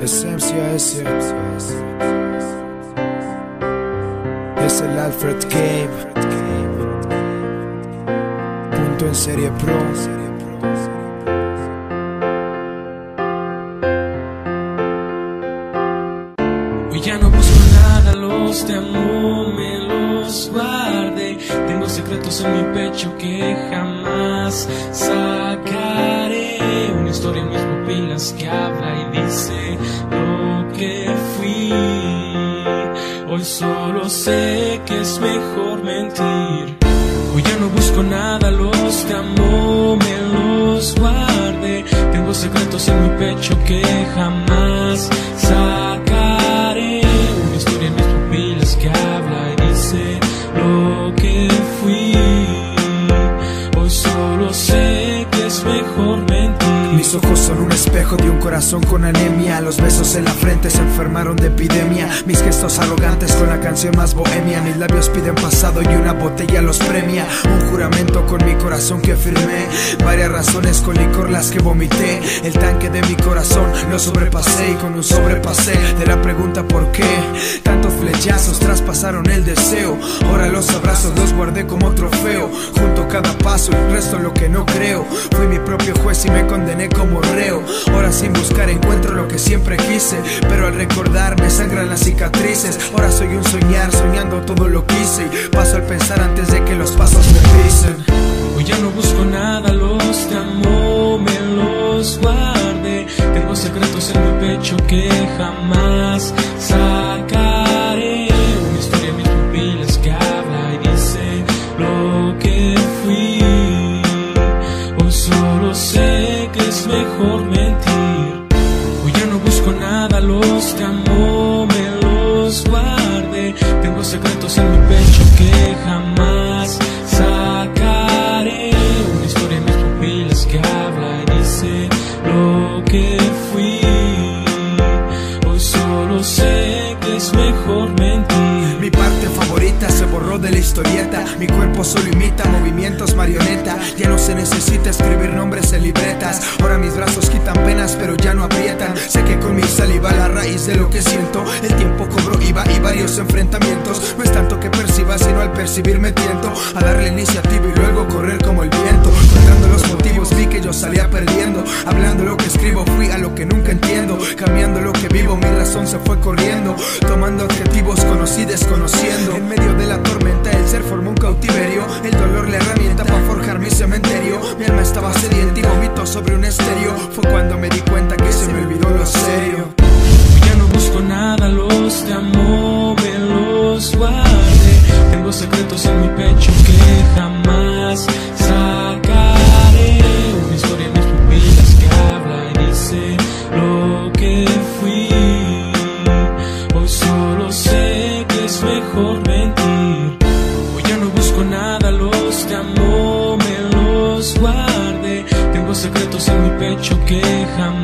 Esencia S. Es el Alfred Game. Punto en serie pro. Hoy ya no busco nada, los de amor me los guardé. Tengo secretos en mi pecho que jamás sacaré. Una historia en mis pupilas que habla y dice lo que fui. Hoy solo sé que es mejor mentir. Hoy ya no busco nada, los de amor me los guardé. Tengo secretos en mi pecho que jamás sacaré. Una historia en mis pupilas que habla y dice lo que fui. Hoy solo sé que es mejor mentir. Mis ojos son un espejo de un corazón con anemia. Los besos en la frente se enfermaron de epidemia. Mis gestos arrogantes con la canción más bohemia. Mis labios piden pasado y una botella los premia. Un juramento con mi corazón que firmé. Varias razones con licor las que vomité. El tanque de mi corazón lo sobrepasé y con un sobrepasé de la pregunta por qué. Tantos flechazos traspasaron el deseo. Ahora los abrazos los guardé como trofeo. Junto cada paso y resto lo que no creo. Fui mi propio juez y me condené como reo. Ahora sin buscar encuentro lo que siempre quise, pero al recordar me sangran las cicatrices. Ahora soy un soñar, soñando todo lo que hice, y paso al pensar antes de que los pasos me pisen. Hoy ya no busco nada, los de amor me los guardé. Tengo secretos en mi pecho que jamás sacaré. Una historia en mis pupilas que habla y dice lo que fui. Hoy solo sé que es mejor mentir. Hoy ya no busco nada, los de amor me los guardé. Tengo secretos en mi pecho que jamás sacaré. Una historia en mis pupilas que habla y dice lo que fui. Hoy solo sé que es mejor mentir. Mi parte favorita se borró de la historieta. Mi cuerpo solo imita movimientos marioneta. Ya no se necesita escribir nombres en libretas. Ahora mis brazos quitan penas pero ya no aprietan. Sé que con mi saliva la raíz de lo que siento. El tiempo cobró IVA y varios enfrentamientos. No es tanto que perciba sino al percibir me tiento a darle iniciativa y luego correr como el viento. Contando los motivos vi que yo salía perdiendo. Hablando lo que escribo fui a lo que nunca entiendo. Cambiando lo que vivo mi razón se fue corriendo. Tomando adjetivos conocí desconociendo. En medio de la tormenta el ser formó un cautiverio. El dolor la herramienta para forjar mi cementerio. Mi alma estaba sedienta y vomitó sobre un estéreo. Fue cuando me di cuenta que se me olvidó lo serio. Hoy ya no busco nada, los de amor me los guardé. Tengo secretos en mi pecho que jamás sacaré. Una historia en mis pupilas que habla y dice lo que fui. Hoy solo sé que es mejor mentir. Hoy ya no busco nada, los de amor me los guardé. Tengo secretos en mi pecho que jamás